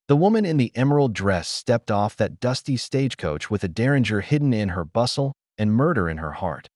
The woman in the emerald dress stepped off that dusty stagecoach with a derringer hidden in her bustle and murder in her heart.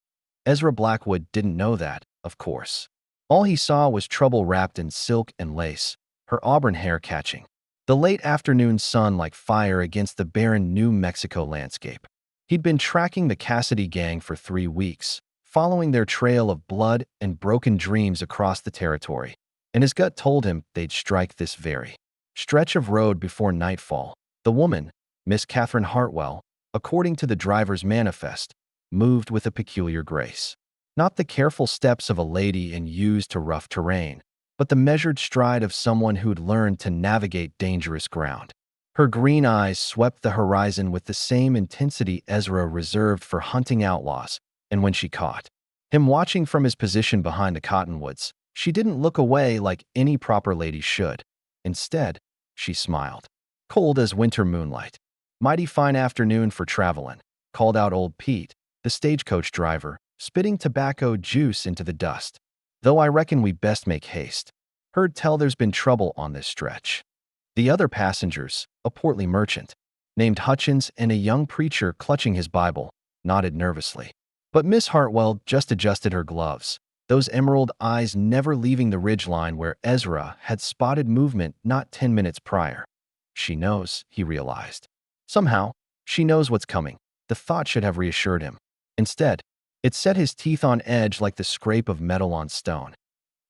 Ezra Blackwood didn't know that, of course. All he saw was trouble wrapped in silk and lace, her auburn hair catching the late afternoon sun like fire against the barren New Mexico landscape. He'd been tracking the Cassidy gang for 3 weeks, following their trail of blood and broken dreams across the territory, and his gut told him they'd strike this very stretch of road before nightfall. The woman, Miss Catherine Hartwell, according to the driver's manifest, moved with a peculiar grace. Not the careful steps of a lady used to rough terrain, but the measured stride of someone who'd learned to navigate dangerous ground. Her green eyes swept the horizon with the same intensity Ezra reserved for hunting outlaws, and when she caught him watching from his position behind the cottonwoods, she didn't look away like any proper lady should. Instead, she smiled, cold as winter moonlight. "Mighty fine afternoon for travelin'," called out old Pete, the stagecoach driver, spitting tobacco juice into the dust. "Though I reckon we best make haste. Heard tell there's been trouble on this stretch." The other passengers, a portly merchant named Hutchins and a young preacher clutching his Bible, nodded nervously. But Miss Hartwell just adjusted her gloves, those emerald eyes never leaving the ridgeline where Ezra had spotted movement not 10 minutes prior. She knows, he realized. Somehow, she knows what's coming. The thought should have reassured him. Instead, it set his teeth on edge like the scrape of metal on stone.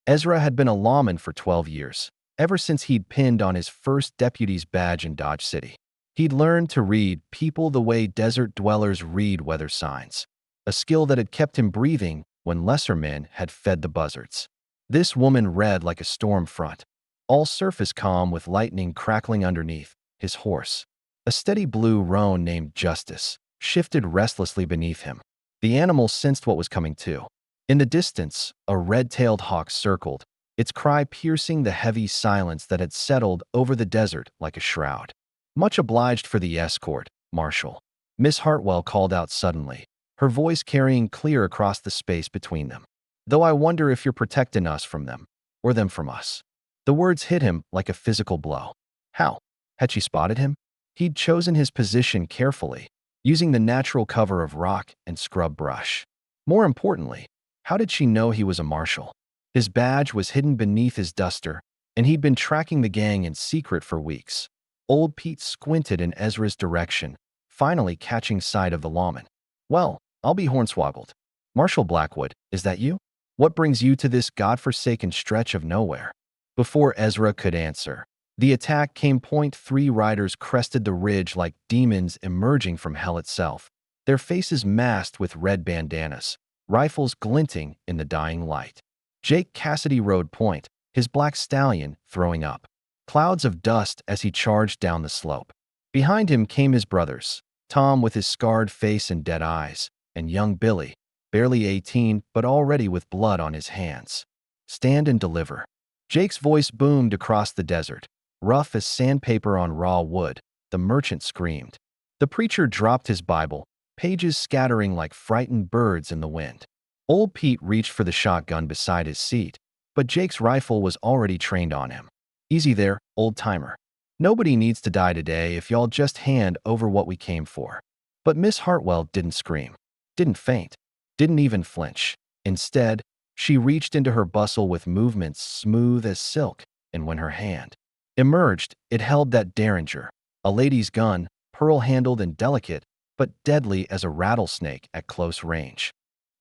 Ezra had been a lawman for 12 years, ever since he'd pinned on his first deputy's badge in Dodge City. He'd learned to read people the way desert dwellers read weather signs, a skill that had kept him breathing when lesser men had fed the buzzards. This woman read like a storm front, all surface calm with lightning crackling underneath. His horse, a steady blue roan named Justice, shifted restlessly beneath him. The animal sensed what was coming too. In the distance, a red-tailed hawk circled, its cry piercing the heavy silence that had settled over the desert like a shroud. "Much obliged for the escort, Marshal," Miss Hartwell called out suddenly, her voice carrying clear across the space between them. "Though I wonder if you're protecting us from them, or them from us." The words hit him like a physical blow. How? Had she spotted him? He'd chosen his position carefully, using the natural cover of rock and scrub brush. More importantly, how did she know he was a marshal? His badge was hidden beneath his duster, and he'd been tracking the gang in secret for weeks. Old Pete squinted in Ezra's direction, finally catching sight of the lawman. "Well, I'll be hornswoggled. Marshal Blackwood, is that you? What brings you to this godforsaken stretch of nowhere?" Before Ezra could answer, the attack came. 3 riders crested the ridge like demons emerging from hell itself, their faces masked with red bandanas, rifles glinting in the dying light. Jake Cassidy rode point, his black stallion throwing up clouds of dust as he charged down the slope. Behind him came his brothers, Tom with his scarred face and dead eyes, and young Billy, barely 18 but already with blood on his hands. "Stand and deliver." Jake's voice boomed across the desert, rough as sandpaper on raw wood. The merchant screamed. The preacher dropped his Bible, pages scattering like frightened birds in the wind. Old Pete reached for the shotgun beside his seat, but Jake's rifle was already trained on him. "Easy there, old-timer. Nobody needs to die today if y'all just hand over what we came for." But Miss Hartwell didn't scream, didn't faint, didn't even flinch. Instead, she reached into her bustle with movements smooth as silk, and when her hand emerged, it held that derringer, a lady's gun, pearl-handled and delicate, but deadly as a rattlesnake at close range.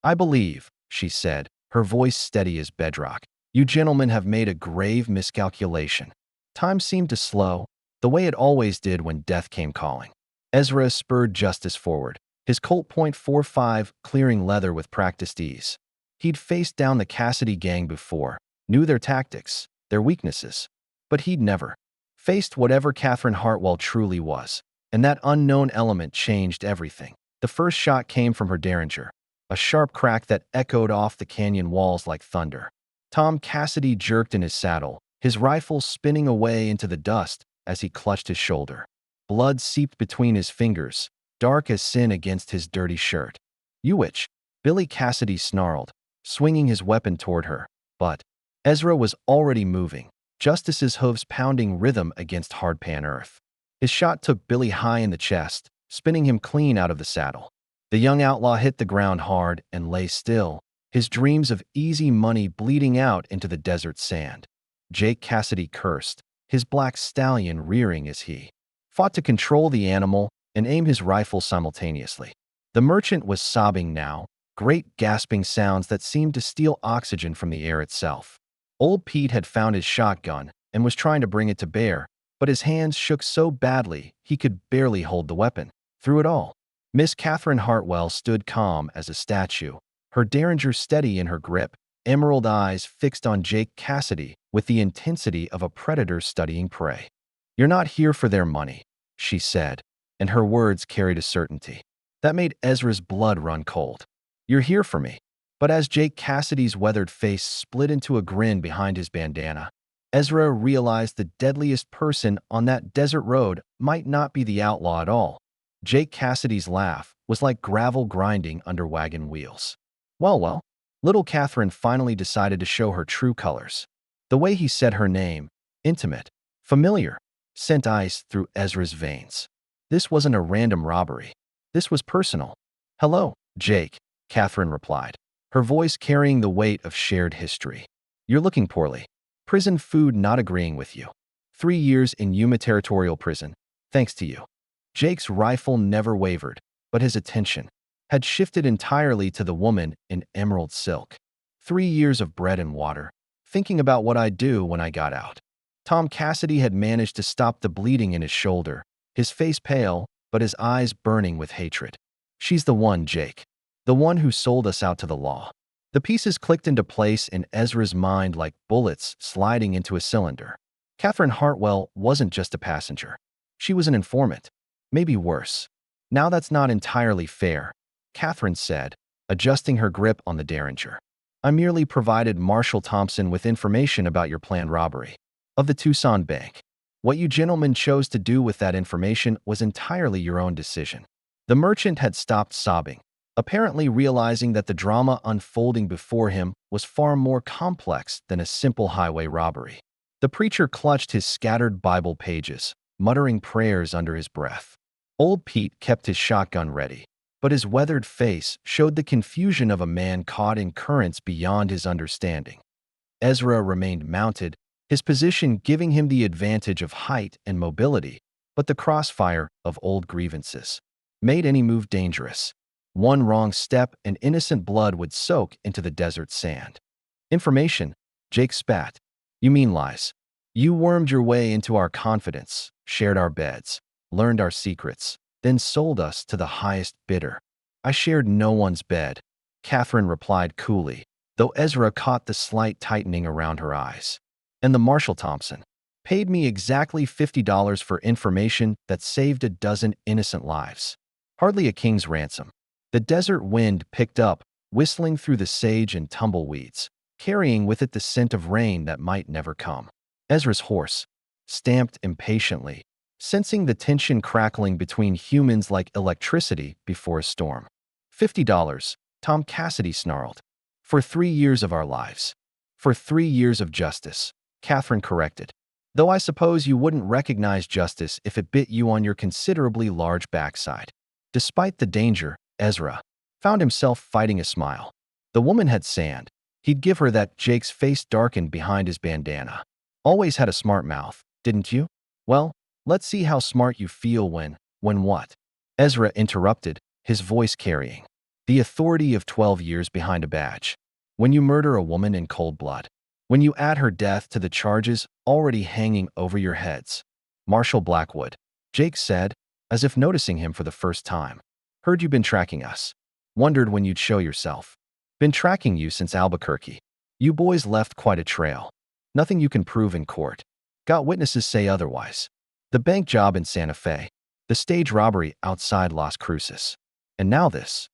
"I believe," she said, her voice steady as bedrock, "you gentlemen have made a grave miscalculation." Time seemed to slow, the way it always did when death came calling. Ezra spurred Justice forward, his Colt .45 clearing leather with practiced ease. He'd faced down the Cassidy gang before, knew their tactics, their weaknesses, but he'd never faced whatever Catherine Hartwell truly was, and that unknown element changed everything. The first shot came from her derringer, a sharp crack that echoed off the canyon walls like thunder. Tom Cassidy jerked in his saddle, his rifle spinning away into the dust as he clutched his shoulder. Blood seeped between his fingers, dark as sin against his dirty shirt. "You witch," Billy Cassidy snarled, swinging his weapon toward her. But Ezra was already moving, Justice's hooves pounding rhythm against hardpan earth. His shot took Billy high in the chest, spinning him clean out of the saddle. The young outlaw hit the ground hard and lay still, his dreams of easy money bleeding out into the desert sand. Jake Cassidy cursed, his black stallion rearing as he fought to control the animal and aim his rifle simultaneously. The merchant was sobbing now, great gasping sounds that seemed to steal oxygen from the air itself. Old Pete had found his shotgun and was trying to bring it to bear, but his hands shook so badly he could barely hold the weapon. Through it all, Miss Catherine Hartwell stood calm as a statue, her derringer steady in her grip, emerald eyes fixed on Jake Cassidy with the intensity of a predator studying prey. "You're not here for their money," she said, and her words carried a certainty that made Ezra's blood run cold. "You're here for me." But as Jake Cassidy's weathered face split into a grin behind his bandana, Ezra realized the deadliest person on that desert road might not be the outlaw at all. Jake Cassidy's laugh was like gravel grinding under wagon wheels. Well, little Catherine finally decided to show her true colors. The way he said her name, intimate, familiar, sent ice through Ezra's veins. This wasn't a random robbery. This was personal. "Hello, Jake," Catherine replied, her voice carrying the weight of shared history. "You're looking poorly. Prison food not agreeing with you. 3 years in Yuma Territorial Prison, thanks to you." Jake's rifle never wavered, but his attention had shifted entirely to the woman in emerald silk. 3 years of bread and water, thinking about what I'd do when I got out. Tom Cassidy had managed to stop the bleeding in his shoulder, his face pale, but his eyes burning with hatred. "She's the one, Jake. The one who sold us out to the law." The pieces clicked into place in Ezra's mind like bullets sliding into a cylinder. Catherine Hartwell wasn't just a passenger. She was an informant. Maybe worse. "Now that's not entirely fair," Catherine said, adjusting her grip on the derringer. "I merely provided Marshall Thompson with information about your planned robbery of the Tucson Bank. What you gentlemen chose to do with that information was entirely your own decision." The merchant had stopped sobbing, apparently realizing that the drama unfolding before him was far more complex than a simple highway robbery. The preacher clutched his scattered Bible pages, muttering prayers under his breath. Old Pete kept his shotgun ready, but his weathered face showed the confusion of a man caught in currents beyond his understanding. Ezra remained mounted, his position giving him the advantage of height and mobility, but the crossfire of old grievances made any move dangerous. One wrong step and innocent blood would soak into the desert sand. "Information," Jake spat. "You mean lies. You wormed your way into our confidence, shared our beds, learned our secrets, then sold us to the highest bidder." "I shared no one's bed," Catherine replied coolly, though Ezra caught the slight tightening around her eyes. "And the Marshall Thompson paid me exactly $50 for information that saved a dozen innocent lives. Hardly a king's ransom." The desert wind picked up, whistling through the sage and tumbleweeds, carrying with it the scent of rain that might never come. Ezra's horse stamped impatiently, sensing the tension crackling between humans like electricity before a storm. $50, Tom Cassidy snarled. "For 3 years of our lives." "For 3 years of justice," Catherine corrected. "Though I suppose you wouldn't recognize justice if it bit you on your considerably large backside." Despite the danger, Ezra found himself fighting a smile. The woman had sand. He'd give her that. Jake's face darkened behind his bandana. "Always had a smart mouth, didn't you? Well, let's see how smart you feel when what?" Ezra interrupted, his voice carrying the authority of 12 years behind a badge. "When you murder a woman in cold blood. When you add her death to the charges already hanging over your heads." "Marshall Blackwood," Jake said, as if noticing him for the first time. "Heard you've been tracking us. Wondered when you'd show yourself. Been tracking you since Albuquerque. You boys left quite a trail. Nothing you can prove in court. Got witnesses say otherwise. The bank job in Santa Fe. The stage robbery outside Las Cruces. And now this."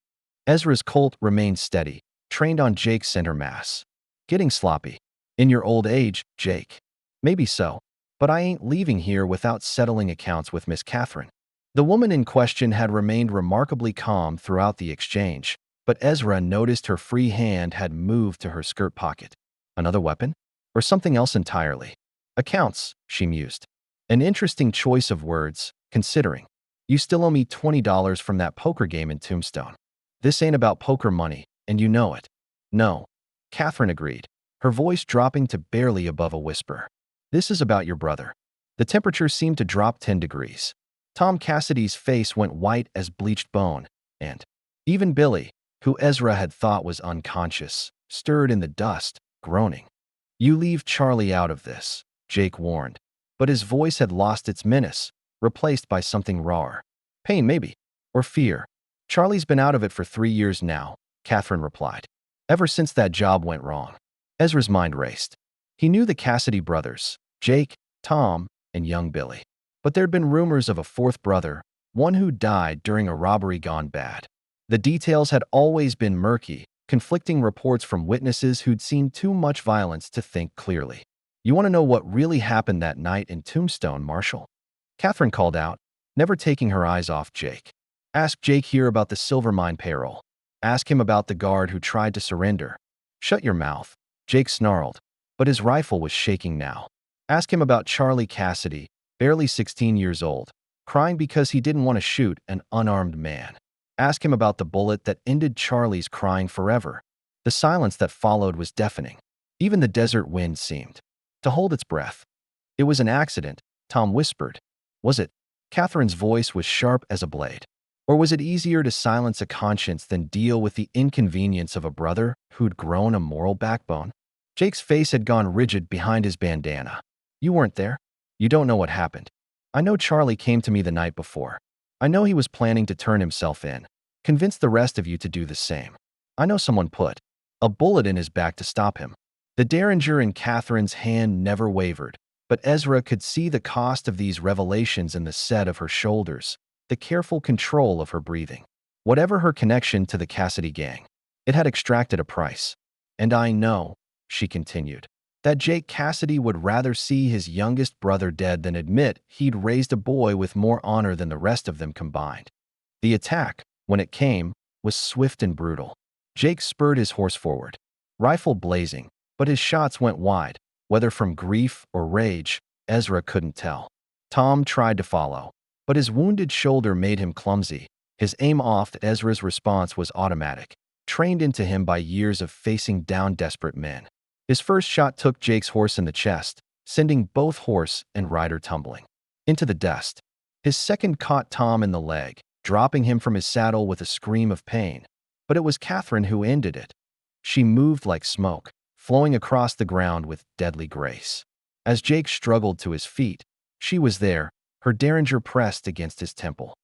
Ezra's Colt remained steady, trained on Jake's center mass. "Getting sloppy. In your old age, Jake." "Maybe so, but I ain't leaving here without settling accounts with Miss Catherine." The woman in question had remained remarkably calm throughout the exchange, but Ezra noticed her free hand had moved to her skirt pocket. Another weapon? Or something else entirely? Accounts, she mused. An interesting choice of words, considering. You still owe me $20 from that poker game in Tombstone. This ain't about poker money, and you know it. No, Catherine agreed, her voice dropping to barely above a whisper. This is about your brother. The temperature seemed to drop 10 degrees. Tom Cassidy's face went white as bleached bone, and even Billy, who Ezra had thought was unconscious, stirred in the dust, groaning. You leave Charlie out of this, Jake warned, but his voice had lost its menace, replaced by something rawer. Pain, maybe, or fear. Charlie's been out of it for 3 years now, Catherine replied. Ever since that job went wrong. Ezra's mind raced. He knew the Cassidy brothers, Jake, Tom, and young Billy. But there'd been rumors of a fourth brother, one who died during a robbery gone bad. The details had always been murky, conflicting reports from witnesses who'd seen too much violence to think clearly. You want to know what really happened that night in Tombstone, Marshall? Catherine called out, never taking her eyes off Jake. Ask Jake here about the silver mine payroll. Ask him about the guard who tried to surrender. Shut your mouth, Jake snarled, but his rifle was shaking now. Ask him about Charlie Cassidy, barely 16 years old, crying because he didn't want to shoot an unarmed man. Ask him about the bullet that ended Charlie's crying forever. The silence that followed was deafening. Even the desert wind seemed to hold its breath. It was an accident, Tom whispered. Was it? Catherine's voice was sharp as a blade. Or was it easier to silence a conscience than deal with the inconvenience of a brother who'd grown a moral backbone? Jake's face had gone rigid behind his bandana. You weren't there. You don't know what happened. I know Charlie came to me the night before. I know he was planning to turn himself in. Convince the rest of you to do the same. I know someone put a bullet in his back to stop him. The derringer in Catherine's hand never wavered, but Ezra could see the cost of these revelations in the set of her shoulders, the careful control of her breathing. Whatever her connection to the Cassidy gang, it had extracted a price. And I know, she continued, that Jake Cassidy would rather see his youngest brother dead than admit he'd raised a boy with more honor than the rest of them combined. The attack, when it came, was swift and brutal. Jake spurred his horse forward, rifle blazing, but his shots went wide, whether from grief or rage, Ezra couldn't tell. Tom tried to follow, but his wounded shoulder made him clumsy. His aim off, Ezra's response was automatic, trained into him by years of facing down desperate men. His first shot took Jake's horse in the chest, sending both horse and rider tumbling into the dust. His second caught Tom in the leg, dropping him from his saddle with a scream of pain. But it was Catherine who ended it. She moved like smoke, flowing across the ground with deadly grace. As Jake struggled to his feet, she was there, her derringer pressed against his temple.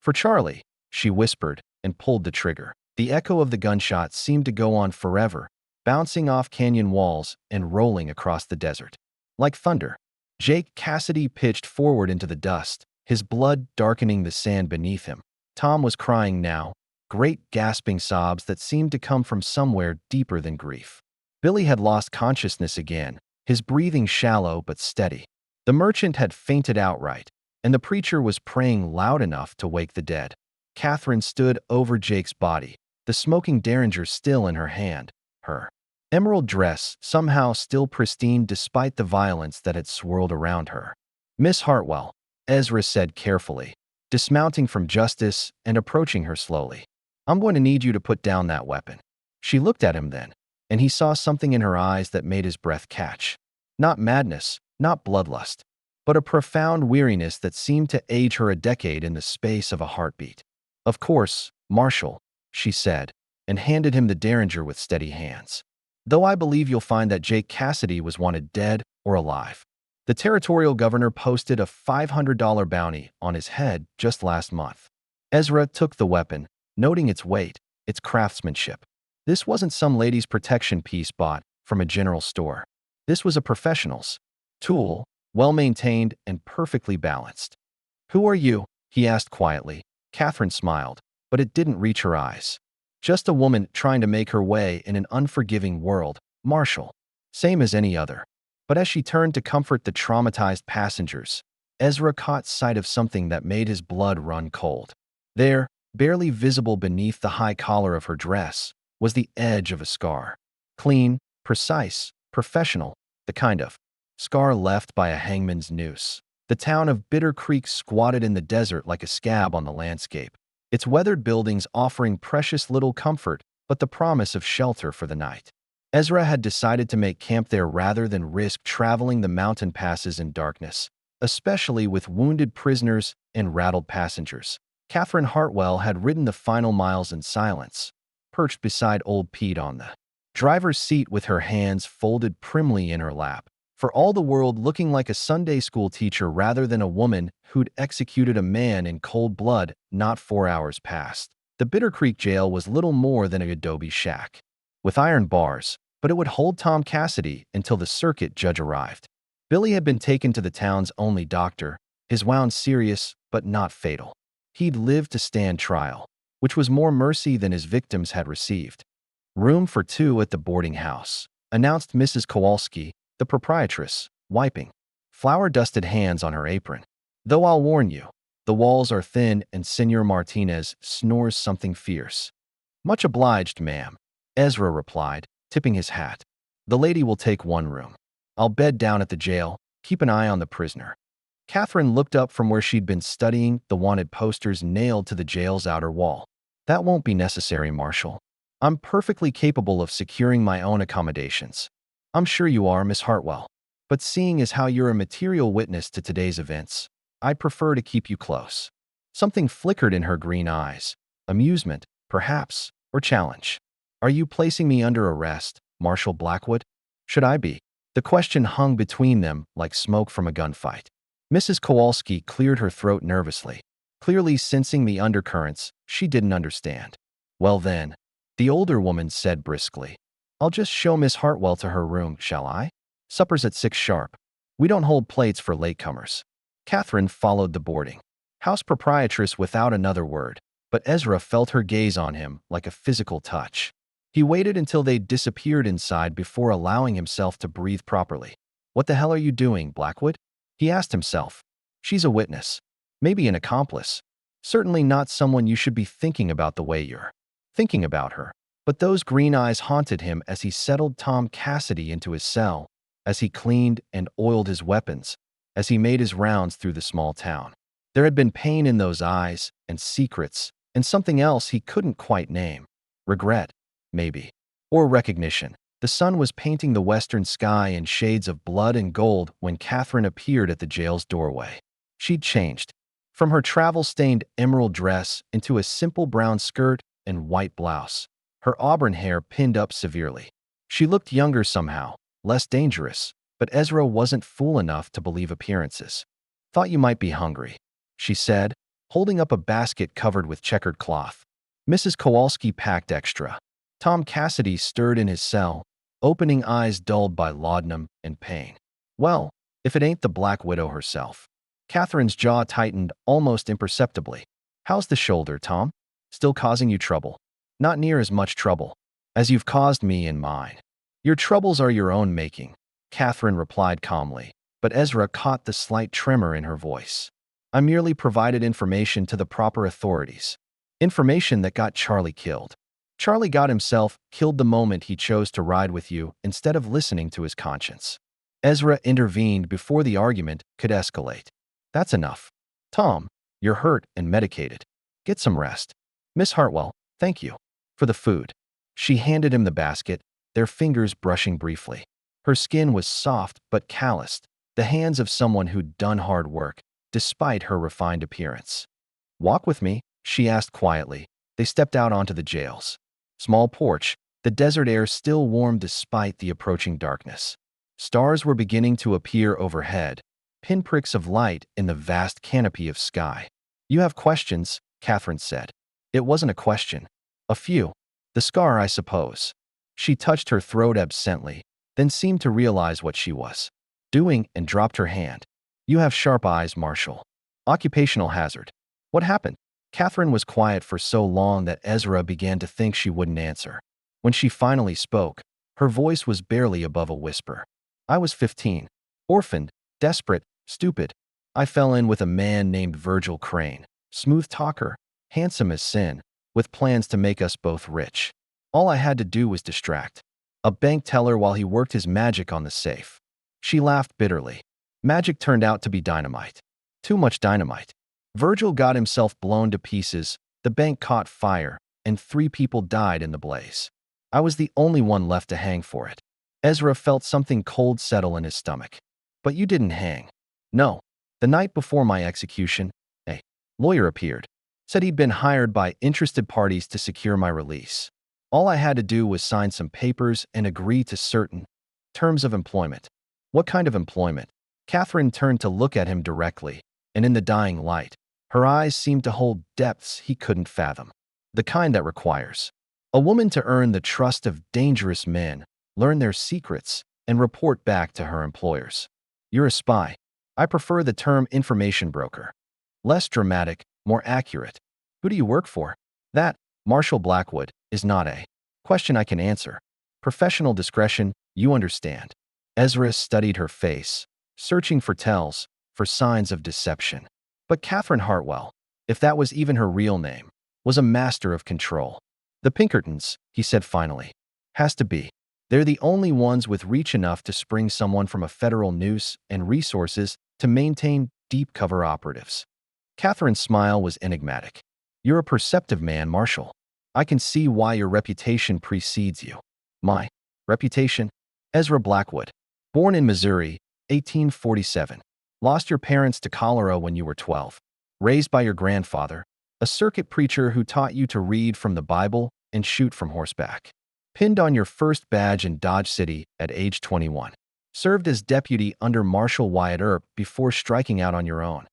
For Charlie, she whispered and pulled the trigger. The echo of the gunshot seemed to go on forever, bouncing off canyon walls and rolling across the desert. Like thunder, Jake Cassidy pitched forward into the dust, his blood darkening the sand beneath him. Tom was crying now, great gasping sobs that seemed to come from somewhere deeper than grief. Billy had lost consciousness again, his breathing shallow but steady. The merchant had fainted outright, and the preacher was praying loud enough to wake the dead. Catherine stood over Jake's body, the smoking derringer still in her hand, her emerald dress somehow still pristine despite the violence that had swirled around her. Miss Hartwell, Ezra said carefully, dismounting from Justice and approaching her slowly. I'm going to need you to put down that weapon. She looked at him then, and he saw something in her eyes that made his breath catch. Not madness, not bloodlust, but a profound weariness that seemed to age her a decade in the space of a heartbeat. Of course, Marshall, she said, and handed him the derringer with steady hands. Though I believe you'll find that Jake Cassidy was wanted dead or alive. The territorial governor posted a $500 bounty on his head just last month. Ezra took the weapon, noting its weight, its craftsmanship. This wasn't some lady's protection piece bought from a general store. This was a professional's tool, well-maintained and perfectly balanced. Who are you? He asked quietly. Catherine smiled, but it didn't reach her eyes. Just a woman trying to make her way in an unforgiving world, Marshall. Same as any other. But as she turned to comfort the traumatized passengers, Ezra caught sight of something that made his blood run cold. There, barely visible beneath the high collar of her dress, was the edge of a scar. Clean, precise, professional, the kind of scar left by a hangman's noose. The town of Bitter Creek squatted in the desert like a scab on the landscape, its weathered buildings offering precious little comfort but the promise of shelter for the night. Ezra had decided to make camp there rather than risk traveling the mountain passes in darkness, especially with wounded prisoners and rattled passengers. Catherine Hartwell had ridden the final miles in silence, perched beside old Pete on the driver's seat with her hands folded primly in her lap, for all the world looking like a Sunday school teacher rather than a woman who'd executed a man in cold blood not 4 hours past. The Bitter Creek jail was little more than an adobe shack, with iron bars, but it would hold Tom Cassidy until the circuit judge arrived. Billy had been taken to the town's only doctor, his wound serious but not fatal. He'd lived to stand trial, which was more mercy than his victims had received. "Room for 2 at the boarding house," announced Mrs. Kowalski, the proprietress, wiping flour-dusted hands on her apron. "Though I'll warn you, the walls are thin and Senor Martinez snores something fierce." "Much obliged, ma'am," Ezra replied, tipping his hat. "The lady will take 1 room. I'll bed down at the jail, keep an eye on the prisoner." Catherine looked up from where she'd been studying the wanted posters nailed to the jail's outer wall. "That won't be necessary, Marshal. I'm perfectly capable of securing my own accommodations." "I'm sure you are, Miss Hartwell. But seeing as how you're a material witness to today's events, I'd prefer to keep you close." Something flickered in her green eyes. Amusement, perhaps, or challenge. "Are you placing me under arrest, Marshal Blackwood?" "Should I be?" The question hung between them like smoke from a gunfight. Mrs. Kowalski cleared her throat nervously, clearly sensing the undercurrents she didn't understand. "Well then," the older woman said briskly, "I'll just show Miss Hartwell to her room, shall I? Supper's at 6 sharp. We don't hold plates for latecomers." Catherine followed the boarding house proprietress without another word, but Ezra felt her gaze on him like a physical touch. He waited until they disappeared inside before allowing himself to breathe properly. "What the hell are you doing, Blackwood?" he asked himself. "She's a witness, maybe an accomplice. Certainly not someone you should be thinking about the way you're thinking about her." But those green eyes haunted him as he settled Tom Cassidy into his cell, as he cleaned and oiled his weapons, as he made his rounds through the small town. There had been pain in those eyes, and secrets, and something else he couldn't quite name. Regret, maybe. Or recognition. The sun was painting the western sky in shades of blood and gold when Catherine appeared at the jail's doorway. She'd changed, from her travel-stained emerald dress into a simple brown skirt and white blouse, her auburn hair pinned up severely. She looked younger somehow, less dangerous, but Ezra wasn't fool enough to believe appearances. "Thought you might be hungry," she said, holding up a basket covered with checkered cloth. Mrs. Kowalski packed extra. Tom Cassidy stirred in his cell, opening eyes dulled by laudanum and pain. "Well, if it ain't the Black Widow herself." Catherine's jaw tightened almost imperceptibly. "How's the shoulder, Tom? Still causing you trouble?" "Not near as much trouble as you've caused me and mine." "Your troubles are your own making," Catherine replied calmly, but Ezra caught the slight tremor in her voice. "I merely provided information to the proper authorities. Information that got Charlie killed. Charlie got himself killed the moment he chose to ride with you instead of listening to his conscience." Ezra intervened before the argument could escalate. "That's enough. Tom, you're hurt and medicated. Get some rest. Miss Hartwell, thank you for the food." She handed him the basket, their fingers brushing briefly. Her skin was soft but calloused, the hands of someone who'd done hard work, despite her refined appearance. "Walk with me?" she asked quietly. They stepped out onto the jail's small porch, the desert air still warm despite the approaching darkness. Stars were beginning to appear overhead, pinpricks of light in the vast canopy of sky. "You have questions," Catherine said. It wasn't a question. "A few. The scar, I suppose." She touched her throat absently, then seemed to realize what she was doing and dropped her hand. "You have sharp eyes, Marshal. Occupational hazard." "What happened?" Catherine was quiet for so long that Ezra began to think she wouldn't answer. When she finally spoke, her voice was barely above a whisper. "I was 15. Orphaned, desperate, stupid. I fell in with a man named Virgil Crane. Smooth talker, handsome as sin, with plans to make us both rich. All I had to do was distract a bank teller while he worked his magic on the safe. She laughed bitterly. Magic turned out to be dynamite. Too much dynamite. Virgil got himself blown to pieces, the bank caught fire, and 3 people died in the blaze. I was the only one left to hang for it. Ezra felt something cold settle in his stomach. But you didn't hang. No. The night before my execution, a lawyer appeared. Said he'd been hired by interested parties to secure my release. All I had to do was sign some papers and agree to certain terms of employment. What kind of employment? Catherine turned to look at him directly, and in the dying light, her eyes seemed to hold depths he couldn't fathom. The kind that requires a woman to earn the trust of dangerous men, learn their secrets, and report back to her employers. You're a spy. I prefer the term information broker. Less dramatic, more accurate. Who do you work for? That, Marshall Blackwood, is not a question I can answer. Professional discretion, you understand. Ezra studied her face, searching for tells, for signs of deception. But Catherine Hartwell, if that was even her real name, was a master of control. The Pinkertons, he said finally. Has to be. They're the only ones with reach enough to spring someone from a federal noose and resources to maintain deep cover operatives. Catherine's smile was enigmatic. You're a perceptive man, Marshall. I can see why your reputation precedes you. My reputation? Ezra Blackwood. Born in Missouri, 1847. Lost your parents to cholera when you were 12. Raised by your grandfather, a circuit preacher who taught you to read from the Bible and shoot from horseback. Pinned on your first badge in Dodge City at age 21. Served as deputy under Marshal Wyatt Earp before striking out on your own.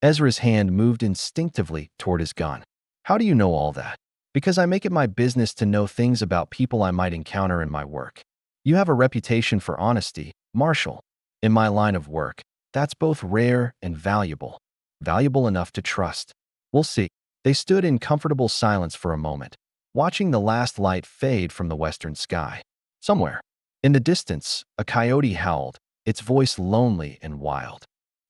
Ezra's hand moved instinctively toward his gun. How do you know all that? Because I make it my business to know things about people I might encounter in my work. You have a reputation for honesty, Marshall. In my line of work, that's both rare and valuable. Valuable enough to trust. We'll see. They stood in comfortable silence for a moment, watching the last light fade from the western sky. Somewhere, in the distance, a coyote howled, its voice lonely and wild.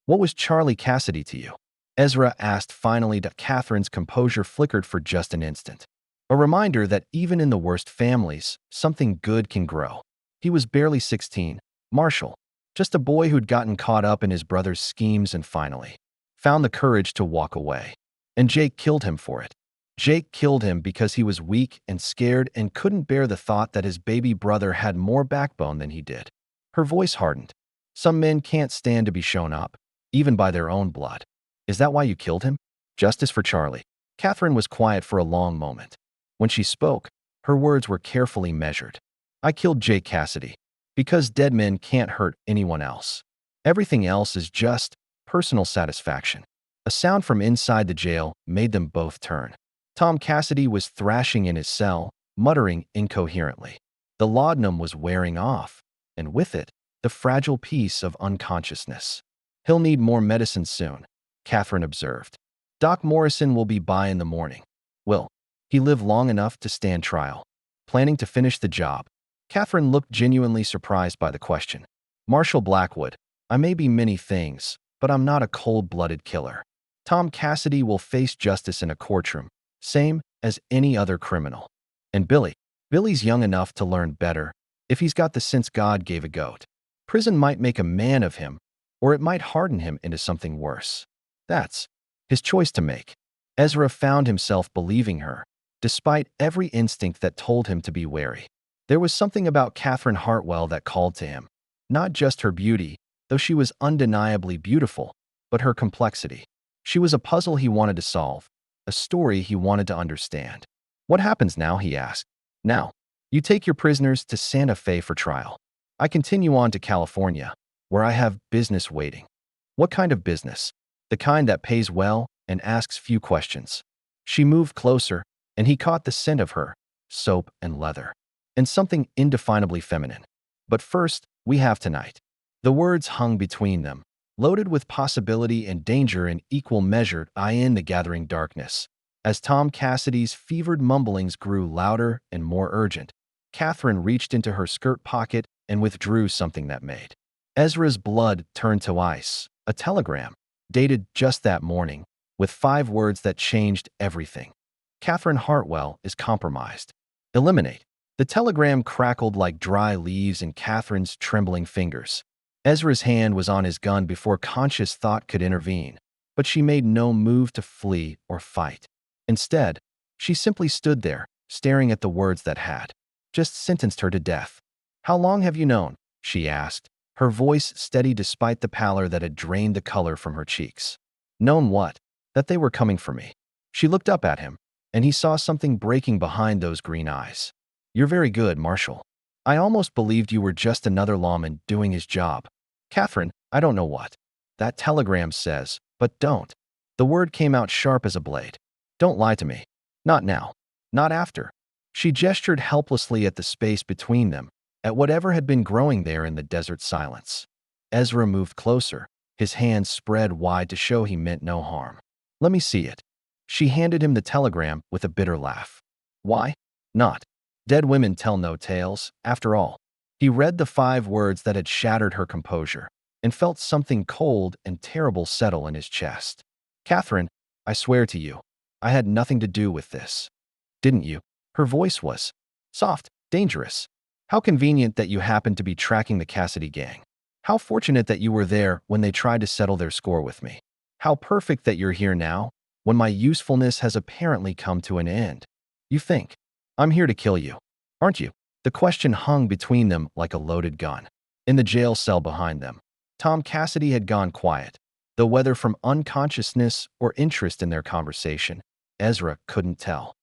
What was Charlie Cassidy to you? Ezra asked finally. Catherine's composure flickered for just an instant. A reminder that even in the worst families, something good can grow. He was barely 16, Marshall, just a boy who'd gotten caught up in his brother's schemes and finally found the courage to walk away. And Jake killed him for it. Jake killed him because he was weak and scared and couldn't bear the thought that his baby brother had more backbone than he did. Her voice hardened. Some men can't stand to be shown up, even by their own blood. Is that why you killed him? Justice for Charlie. Catherine was quiet for a long moment. When she spoke, her words were carefully measured. I killed Jake Cassidy because dead men can't hurt anyone else. Everything else is just personal satisfaction. A sound from inside the jail made them both turn. Tom Cassidy was thrashing in his cell, muttering incoherently. The laudanum was wearing off, and with it, the fragile piece of unconsciousness. He'll need more medicine soon, Catherine observed. Doc Morrison will be by in the morning. Will he live long enough to stand trial? Planning to finish the job? Catherine looked genuinely surprised by the question. Marshall Blackwood, I may be many things, but I'm not a cold-blooded killer. Tom Cassidy will face justice in a courtroom, same as any other criminal. And Billy's young enough to learn better if he's got the sense God gave a goat. Prison might make a man of him, or it might harden him into something worse. That's his choice to make. Ezra found himself believing her, despite every instinct that told him to be wary. There was something about Catherine Hartwell that called to him. Not just her beauty, though she was undeniably beautiful, but her complexity. She was a puzzle he wanted to solve, a story he wanted to understand. What happens now, he asked. Now, you take your prisoners to Santa Fe for trial. I continue on to California, where I have business waiting. What kind of business? The kind that pays well and asks few questions. She moved closer, and he caught the scent of her, soap and leather, and something indefinably feminine. But first, we have tonight. The words hung between them, loaded with possibility and danger in equal measure in the gathering darkness. As Tom Cassidy's fevered mumblings grew louder and more urgent, Catherine reached into her skirt pocket and withdrew something that made Ezra's blood turn to ice. A telegram, dated just that morning, with 5 words that changed everything. Catherine Hartwell is compromised. Eliminate. The telegram crackled like dry leaves in Catherine's trembling fingers. Ezra's hand was on his gun before conscious thought could intervene, but she made no move to flee or fight. Instead, she simply stood there, staring at the words that had just sentenced her to death. "How long have you known?" she asked, her voice steady despite the pallor that had drained the color from her cheeks. "Known what? That they were coming for me." She looked up at him, and he saw something breaking behind those green eyes. "You're very good, Marshall. I almost believed you were just another lawman doing his job." "Catherine, I don't know what that telegram says, but don't." The word came out sharp as a blade. "Don't lie to me. Not now. Not after." She gestured helplessly at the space between them, at whatever had been growing there in the desert silence. Ezra moved closer, his hands spread wide to show he meant no harm. "Let me see it." She handed him the telegram with a bitter laugh. "Why not? Dead women tell no tales, after all." He read the 5 words that had shattered her composure, and felt something cold and terrible settle in his chest. "Catherine, I swear to you, I had nothing to do with this." "Didn't you?" Her voice was soft, dangerous. "How convenient that you happened to be tracking the Cassidy gang. How fortunate that you were there when they tried to settle their score with me. How perfect that you're here now, when my usefulness has apparently come to an end. You think I'm here to kill you, aren't you?" The question hung between them like a loaded gun. In the jail cell behind them, Tom Cassidy had gone quiet, though whether from unconsciousness or interest in their conversation, Ezra couldn't tell.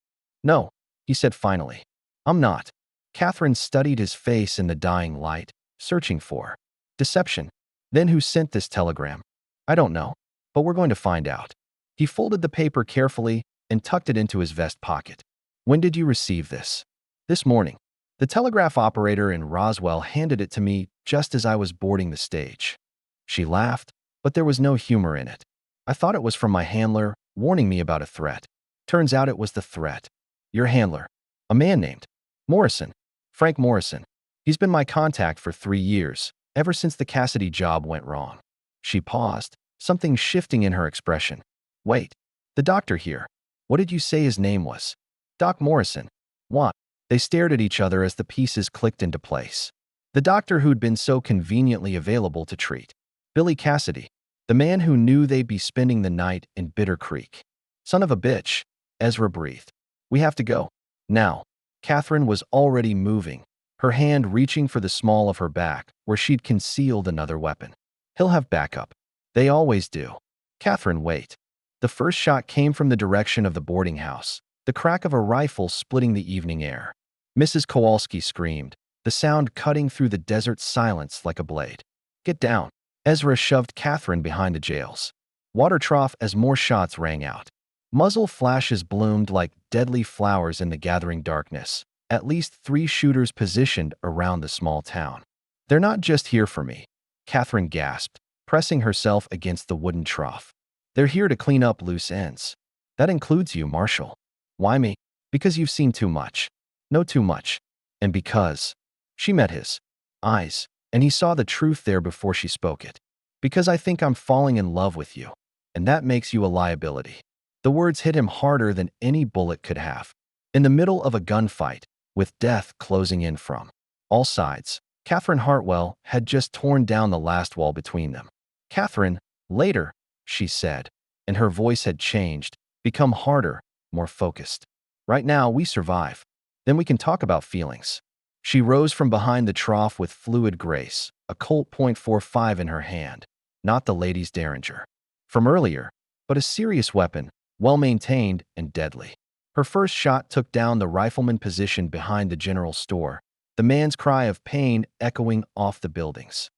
"No," he said finally. "I'm not." Catherine studied his face in the dying light, searching for deception. "Then who sent this telegram?" "I don't know, but we're going to find out." He folded the paper carefully and tucked it into his vest pocket. "When did you receive this?" "This morning. The telegraph operator in Roswell handed it to me just as I was boarding the stage." She laughed, but there was no humor in it. "I thought it was from my handler, warning me about a threat. Turns out it was the threat. Your handler. A man named Morrison. Frank Morrison. He's been my contact for 3 years, ever since the Cassidy job went wrong." She paused, something shifting in her expression. "Wait. The doctor here. What did you say his name was?" "Doc Morrison." "What?" They stared at each other as the pieces clicked into place. The doctor who'd been so conveniently available to treat Billy Cassidy, the man who knew they'd be spending the night in Bitter Creek. "Son of a bitch," Ezra breathed. "We have to go. Now." Catherine was already moving, her hand reaching for the small of her back where she'd concealed another weapon. "He'll have backup. They always do." "Catherine, wait." The first shot came from the direction of the boarding house, the crack of a rifle splitting the evening air. Mrs. Kowalski screamed, the sound cutting through the desert silence like a blade. "Get down." Ezra shoved Catherine behind the jails water trough as more shots rang out. Muzzle flashes bloomed like deadly flowers in the gathering darkness, at least 3 shooters positioned around the small town. "They're not just here for me," Catherine gasped, pressing herself against the wooden trough. "They're here to clean up loose ends. That includes you, Marshall." "Why me?" "Because you've seen too much. Know too much. And because—" She met his eyes, and he saw the truth there before she spoke it. "Because I think I'm falling in love with you, and that makes you a liability." The words hit him harder than any bullet could have. In the middle of a gunfight, with death closing in from all sides, Catherine Hartwell had just torn down the last wall between them. "Catherine, later," she said, and her voice had changed, become harder, more focused. "Right now, we survive. Then we can talk about feelings." She rose from behind the trough with fluid grace, a Colt .45 in her hand, not the lady's Derringer from earlier, but a serious weapon, well-maintained and deadly. Her first shot took down the rifleman positioned behind the general store, the man's cry of pain echoing off the buildings.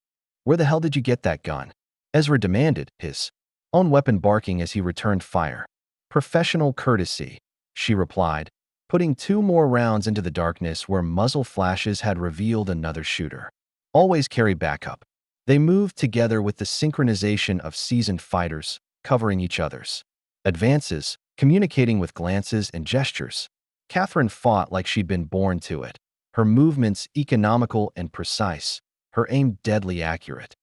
"Where the hell did you get that gun?" Ezra demanded, his own weapon barking as he returned fire. "Professional courtesy," she replied, putting 2 more rounds into the darkness where muzzle flashes had revealed another shooter. "Always carry backup." They moved together with the synchronization of seasoned fighters, covering each other's advances, communicating with glances and gestures. Catherine fought like she'd been born to it, her movements economical and precise, her aim deadly accurate.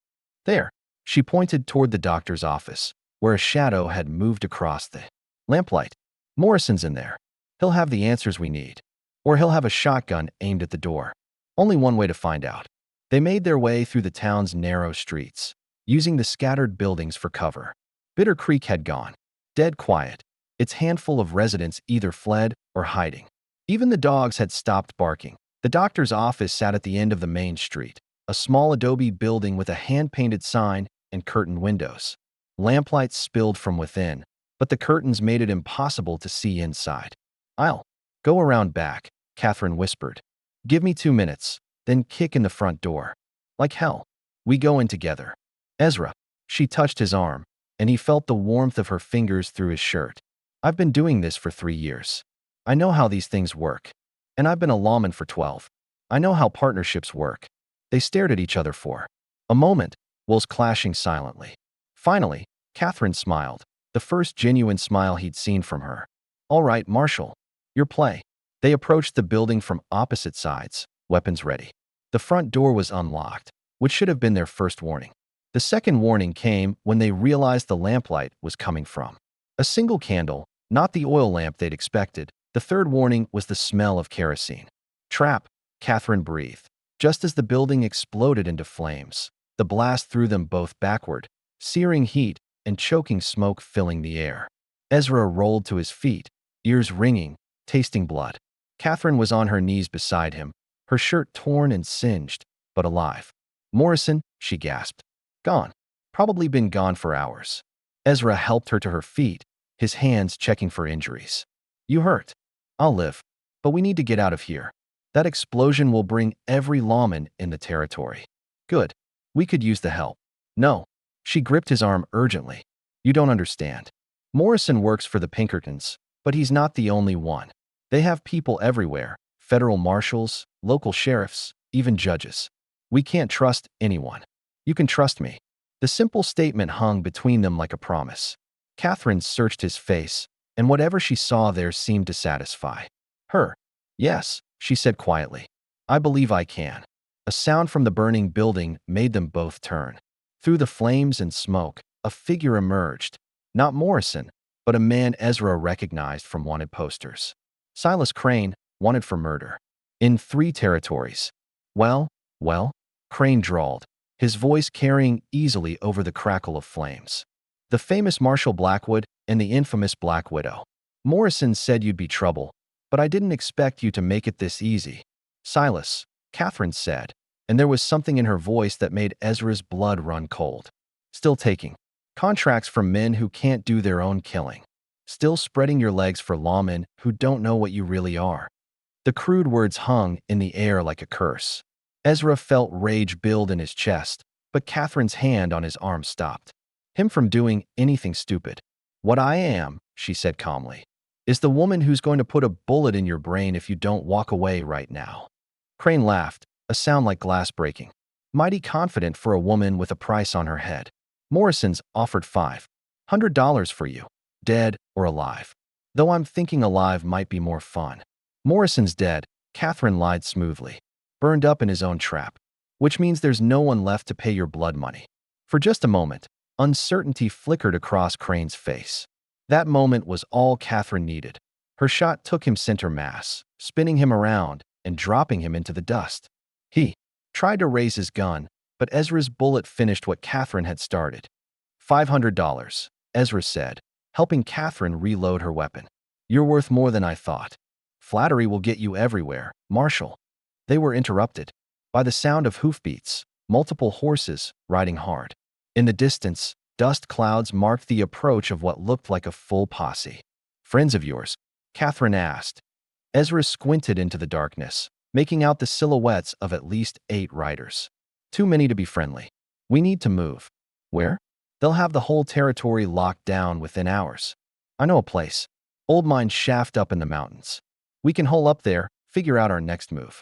"There." She pointed toward the doctor's office, where a shadow had moved across the lamplight. "Morrison's in there. He'll have the answers we need. Or he'll have a shotgun aimed at the door. Only one way to find out." They made their way through the town's narrow streets, using the scattered buildings for cover. Bitter Creek had gone, dead quiet. Its handful of residents either fled or hiding. Even the dogs had stopped barking. The doctor's office sat at the end of the main street, a small adobe building with a hand-painted sign and curtained windows. Lamplight spilled from within, but the curtains made it impossible to see inside. "I'll go around back," Catherine whispered. "Give me 2 minutes, then kick in the front door." "Like hell." "We go in together." "Ezra." She touched his arm, and he felt the warmth of her fingers through his shirt. "I've been doing this for 3 years. I know how these things work. And I've been a lawman for 12. I know how partnerships work." They stared at each other for a moment, wills clashing silently. Finally, Catherine smiled, the first genuine smile he'd seen from her. "All right, Marshall. Your play." They approached the building from opposite sides, weapons ready. The front door was unlocked, which should have been their first warning. The second warning came when they realized the lamplight was coming from a single candle, not the oil lamp they'd expected. The third warning was the smell of kerosene. "Trap," Catherine breathed. Just as the building exploded into flames, the blast threw them both backward, searing heat and choking smoke filling the air. Ezra rolled to his feet, ears ringing, tasting blood. Catherine was on her knees beside him, her shirt torn and singed, but alive. "Morrison," she gasped. "Gone. Probably been gone for hours." Ezra helped her to her feet, his hands checking for injuries. "You hurt?" "I'll live. But we need to get out of here. That explosion will bring every lawman in the territory." "Good. We could use the help." "No." She gripped his arm urgently. "You don't understand. Morrison works for the Pinkertons, but he's not the only one. They have people everywhere, federal marshals, local sheriffs, even judges. We can't trust anyone. You can trust me." The simple statement hung between them like a promise. Catherine searched his face, and whatever she saw there seemed to satisfy her. "Yes," she said quietly. "I believe I can." A sound from the burning building made them both turn. Through the flames and smoke, a figure emerged. Not Morrison, but a man Ezra recognized from wanted posters. Silas Crane, wanted for murder. In 3 territories. Well, Crane drawled, his voice carrying easily over the crackle of flames. "The famous Marshall Blackwood and the infamous Black Widow. Morrison said you'd be trouble, but I didn't expect you to make it this easy." "Silas," Catherine said, and there was something in her voice that made Ezra's blood run cold. "Still taking contracts from men who can't do their own killing. Still spreading your legs for lawmen who don't know what you really are." The crude words hung in the air like a curse. Ezra felt rage build in his chest, but Catherine's hand on his arm stopped him from doing anything stupid. "What I am," she said calmly, "is the woman who's going to put a bullet in your brain if you don't walk away right now." Crane laughed, a sound like glass breaking. Mighty confident for a woman with a price on her head. "Morrison's offered $500 for you, dead or alive. Though I'm thinking alive might be more fun." "Morrison's dead," Catherine lied smoothly. "Burned up in his own trap. Which means there's no one left to pay your blood money." For just a moment, uncertainty flickered across Crane's face. That moment was all Catherine needed. Her shot took him center mass, spinning him around and dropping him into the dust. He tried to raise his gun, but Ezra's bullet finished what Catherine had started. $500, Ezra said, helping Catherine reload her weapon. "You're worth more than I thought." "Flattery will get you everywhere, Marshall." They were interrupted by the sound of hoofbeats, multiple horses riding hard. In the distance, dust clouds marked the approach of what looked like a full posse. "Friends of yours?" Catherine asked. Ezra squinted into the darkness, making out the silhouettes of at least 8 riders. "Too many to be friendly. We need to move." "Where?" "They'll have the whole territory locked down within hours." "I know a place. Old mine shaft up in the mountains. We can hole up there, figure out our next move."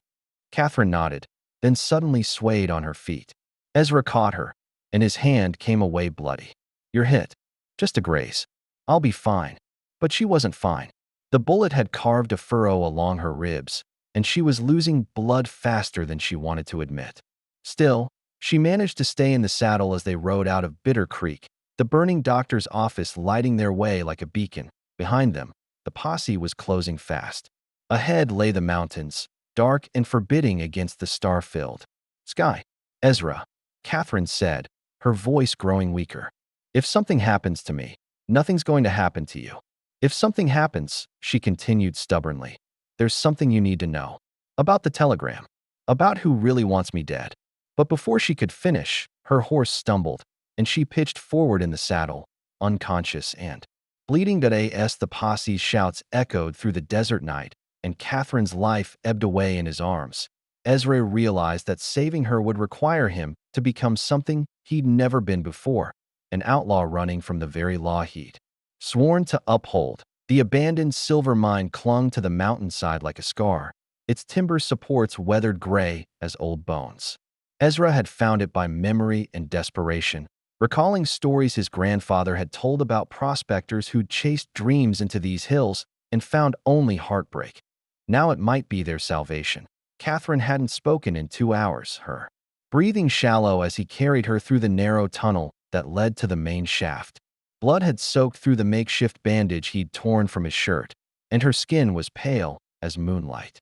Catherine nodded, then suddenly swayed on her feet. Ezra caught her, and his hand came away bloody. "You're hit. Just a graze. I'll be fine." But she wasn't fine. The bullet had carved a furrow along her ribs, and she was losing blood faster than she wanted to admit. Still, she managed to stay in the saddle as they rode out of Bitter Creek, the burning doctor's office lighting their way like a beacon. Behind them, the posse was closing fast. Ahead lay the mountains, dark and forbidding against the star-filled sky. Ezra, Catherine said, her voice growing weaker. If something happens to me, nothing's going to happen to you. If something happens, she continued stubbornly, there's something you need to know. About the telegram. About who really wants me dead. But before she could finish, her horse stumbled, and she pitched forward in the saddle, unconscious and bleeding. As the posse's shouts echoed through the desert night, and Catherine's life ebbed away in his arms, Ezra realized that saving her would require him to become something he'd never been before, an outlaw running from the very law he'd sworn to uphold. The abandoned silver mine clung to the mountainside like a scar, its timber supports weathered gray as old bones. Ezra had found it by memory and desperation, recalling stories his grandfather had told about prospectors who'd chased dreams into these hills and found only heartbreak. Now it might be their salvation. Catherine hadn't spoken in 2 hours, her breathing shallow as he carried her through the narrow tunnel that led to the main shaft. Blood had soaked through the makeshift bandage he'd torn from his shirt, and her skin was pale as moonlight.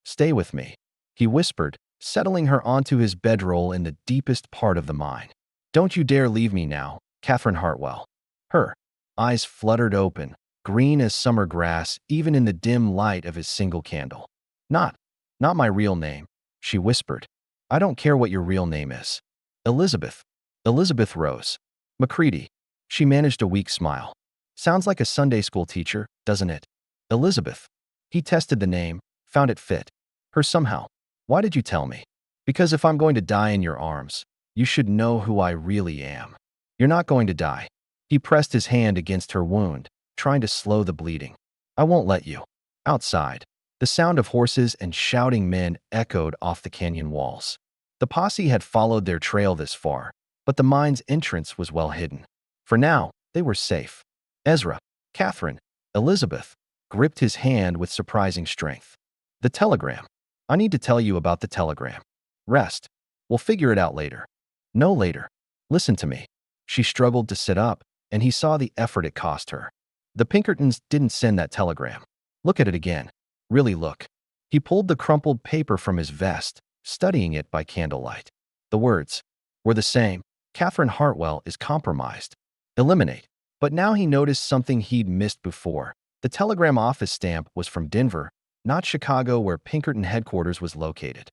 "Stay with me," he whispered, settling her onto his bedroll in the deepest part of the mine. "Don't you dare leave me now, Catherine Hartwell." Her eyes fluttered open, green as summer grass even in the dim light of his single candle. Not my real name," she whispered. "I don't care what your real name is." "Elizabeth." Elizabeth Rose McCready. She managed a weak smile. "Sounds like a Sunday school teacher, doesn't it?" "Elizabeth." He tested the name, found it fit her somehow. "Why did you tell me?" "Because if I'm going to die in your arms, you should know who I really am." "You're not going to die." He pressed his hand against her wound, trying to slow the bleeding. "I won't let you." Outside, the sound of horses and shouting men echoed off the canyon walls. The posse had followed their trail this far, but the mine's entrance was well hidden. For now, they were safe. Ezra, Catherine, Elizabeth gripped his hand with surprising strength. "The telegram. I need to tell you about the telegram." "Rest. We'll figure it out later." "No later. Listen to me." She struggled to sit up, and he saw the effort it cost her. "The Pinkertons didn't send that telegram. Look at it again. Really look." He pulled the crumpled paper from his vest, studying it by candlelight. The words were the same. "Catherine Hartwell is compromised. Eliminate." But now he noticed something he'd missed before. The telegram office stamp was from Denver, not Chicago where Pinkerton headquarters was located.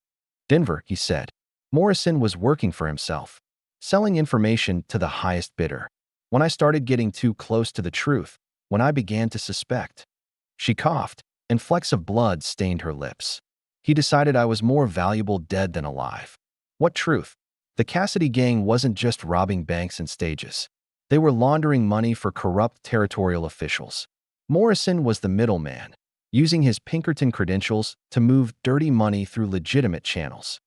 "Denver," he said. Morrison was working for himself, selling information to the highest bidder. "When I started getting too close to the truth, when I began to suspect." She coughed, and flecks of blood stained her lips. "He decided I was more valuable dead than alive." "What truth?" The Cassidy gang wasn't just robbing banks and stages. They were laundering money for corrupt territorial officials. Morrison was the middleman, using his Pinkerton credentials to move dirty money through legitimate channels.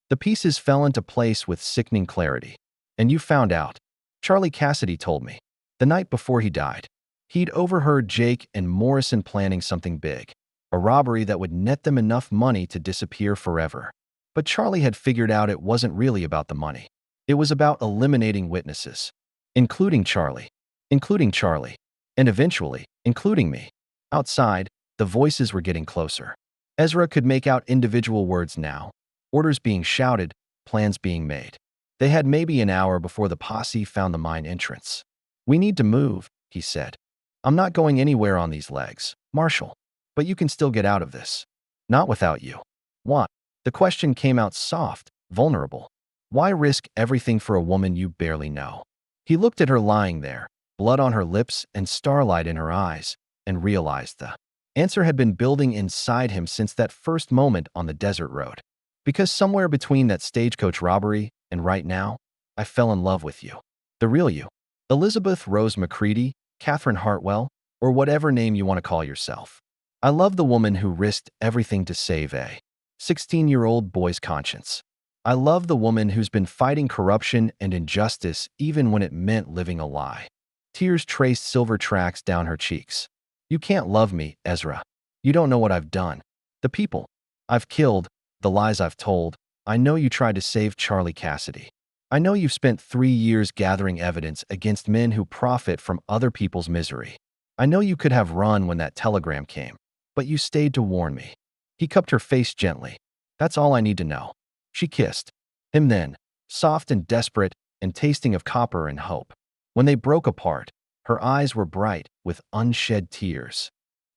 The pieces fell into place with sickening clarity. "And you found out." "Charlie Cassidy told me. The night before he died. He'd overheard Jake and Morrison planning something big, a robbery that would net them enough money to disappear forever. But Charlie had figured out it wasn't really about the money. It was about eliminating witnesses. Including Charlie. And eventually, including me." Outside, the voices were getting closer. Ezra could make out individual words now, orders being shouted, plans being made. They had maybe an hour before the posse found the mine entrance. "We need to move," he said. "I'm not going anywhere on these legs, Marshall. But you can still get out of this." "Not without you." "Why?" The question came out soft, vulnerable. "Why risk everything for a woman you barely know?" He looked at her lying there, blood on her lips and starlight in her eyes, and realized the answer had been building inside him since that first moment on the desert road. "Because somewhere between that stagecoach robbery and right now, I fell in love with you. The real you. Elizabeth Rose McCready, Catherine Hartwell, or whatever name you want to call yourself. I love the woman who risked everything to save a 16-year-old boy's conscience. I love the woman who's been fighting corruption and injustice even when it meant living a lie." Tears traced silver tracks down her cheeks. "You can't love me, Ezra. You don't know what I've done. The people I've killed, the lies I've told. I know you tried to save Charlie Cassidy. I know you've spent 3 years gathering evidence against men who profit from other people's misery. I know you could have run when that telegram came, but you stayed to warn me." He cupped her face gently. "That's all I need to know." She kissed him then, soft and desperate and tasting of copper and hope. When they broke apart, her eyes were bright with unshed tears.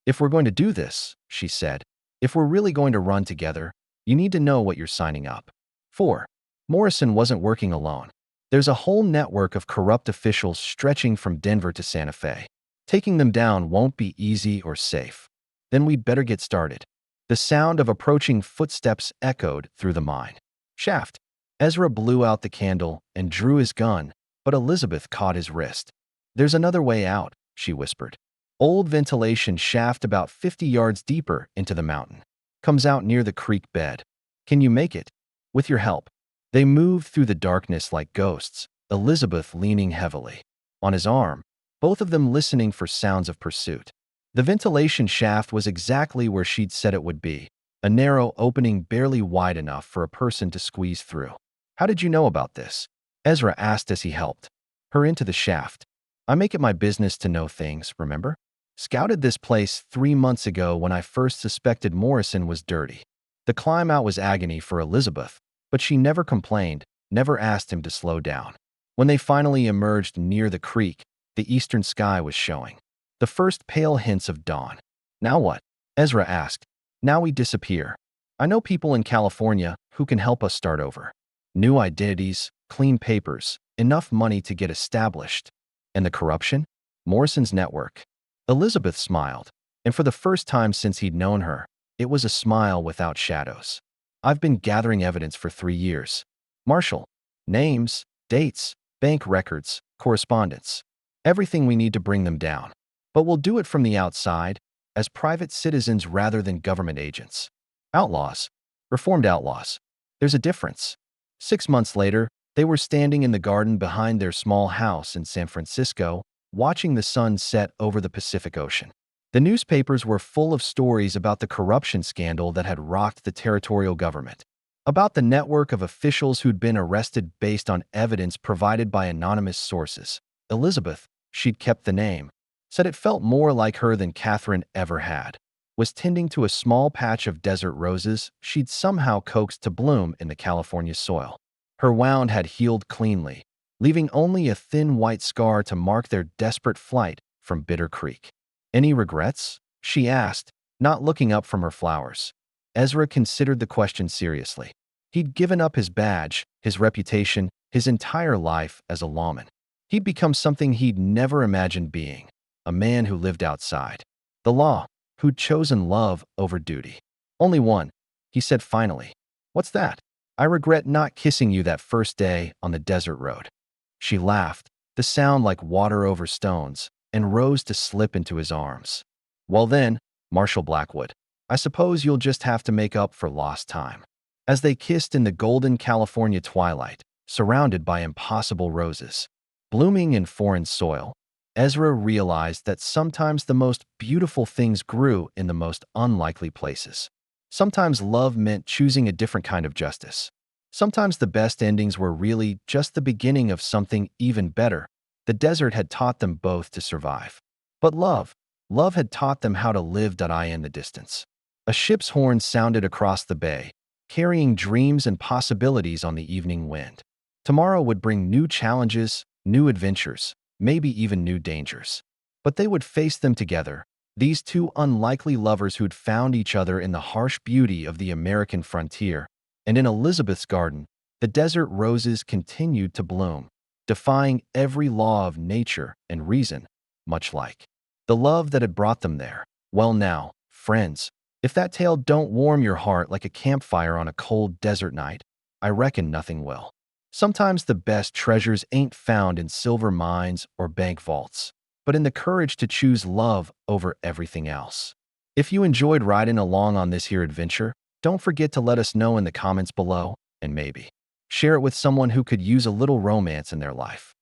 "If we're going to do this," she said, "if we're really going to run together, you need to know what you're signing up for." Morrison wasn't working alone. There's a whole network of corrupt officials stretching from Denver to Santa Fe. Taking them down won't be easy or safe. Then we'd better get started. The sound of approaching footsteps echoed through the mine shaft. Ezra blew out the candle and drew his gun, but Elizabeth caught his wrist. "There's another way out," she whispered. "Old ventilation shaft about 50 yards deeper into the mountain. Comes out near the creek bed. Can you make it? With your help." They moved through the darkness like ghosts, Elizabeth leaning heavily on his arm, both of them listening for sounds of pursuit. The ventilation shaft was exactly where she'd said it would be, a narrow opening barely wide enough for a person to squeeze through. "How did you know about this?" Ezra asked as he helped her into the shaft. "I make it my business to know things, remember? Scouted this place 3 months ago when I first suspected Morrison was dirty." The climb out was agony for Elizabeth, but she never complained, never asked him to slow down. When they finally emerged near the creek, the eastern sky was showing the first pale hints of dawn. "Now what?" Ezra asked. "Now we disappear. I know people in California who can help us start over. New identities, clean papers, enough money to get established." "And the corruption?" "Morrison's network." Elizabeth smiled, and for the first time since he'd known her, it was a smile without shadows. "I've been gathering evidence for 3 years. Marshall, names, dates, bank records, correspondence. Everything we need to bring them down. But we'll do it from the outside, as private citizens rather than government agents. Outlaws. Reformed outlaws. There's a difference." 6 months later, they were standing in the garden behind their small house in San Francisco, watching the sun set over the Pacific Ocean. The newspapers were full of stories about the corruption scandal that had rocked the territorial government, about the network of officials who'd been arrested based on evidence provided by anonymous sources. Elizabeth, she'd kept the name, said it felt more like her than Catherine ever had, was tending to a small patch of desert roses she'd somehow coaxed to bloom in the California soil. Her wound had healed cleanly, leaving only a thin white scar to mark their desperate flight from Bitter Creek. "Any regrets?" she asked, not looking up from her flowers. Ezra considered the question seriously. He'd given up his badge, his reputation, his entire life as a lawman. He'd become something he'd never imagined being, a man who lived outside the law, who'd chosen love over duty. "Only one," he said finally. "What's that?" "I regret not kissing you that first day on the desert road." She laughed, the sound like water over stones, and rose to slip into his arms. "Well then, Marshall Blackwood, I suppose you'll just have to make up for lost time." As they kissed in the golden California twilight, surrounded by impossible roses, blooming in foreign soil, Ezra realized that sometimes the most beautiful things grew in the most unlikely places. Sometimes love meant choosing a different kind of justice. Sometimes the best endings were really just the beginning of something even better. The desert had taught them both to survive. But love had taught them how to live. In the distance, a ship's horn sounded across the bay, carrying dreams and possibilities on the evening wind. Tomorrow would bring new challenges, new adventures, maybe even new dangers. But they would face them together, these two unlikely lovers who'd found each other in the harsh beauty of the American frontier. And in Elizabeth's garden, the desert roses continued to bloom, defying every law of nature and reason, much like the love that had brought them there. Well now, friends, if that tale don't warm your heart like a campfire on a cold desert night, I reckon nothing will. Sometimes the best treasures ain't found in silver mines or bank vaults, but in the courage to choose love over everything else. If you enjoyed riding along on this here adventure, don't forget to let us know in the comments below, and maybe share it with someone who could use a little romance in their life.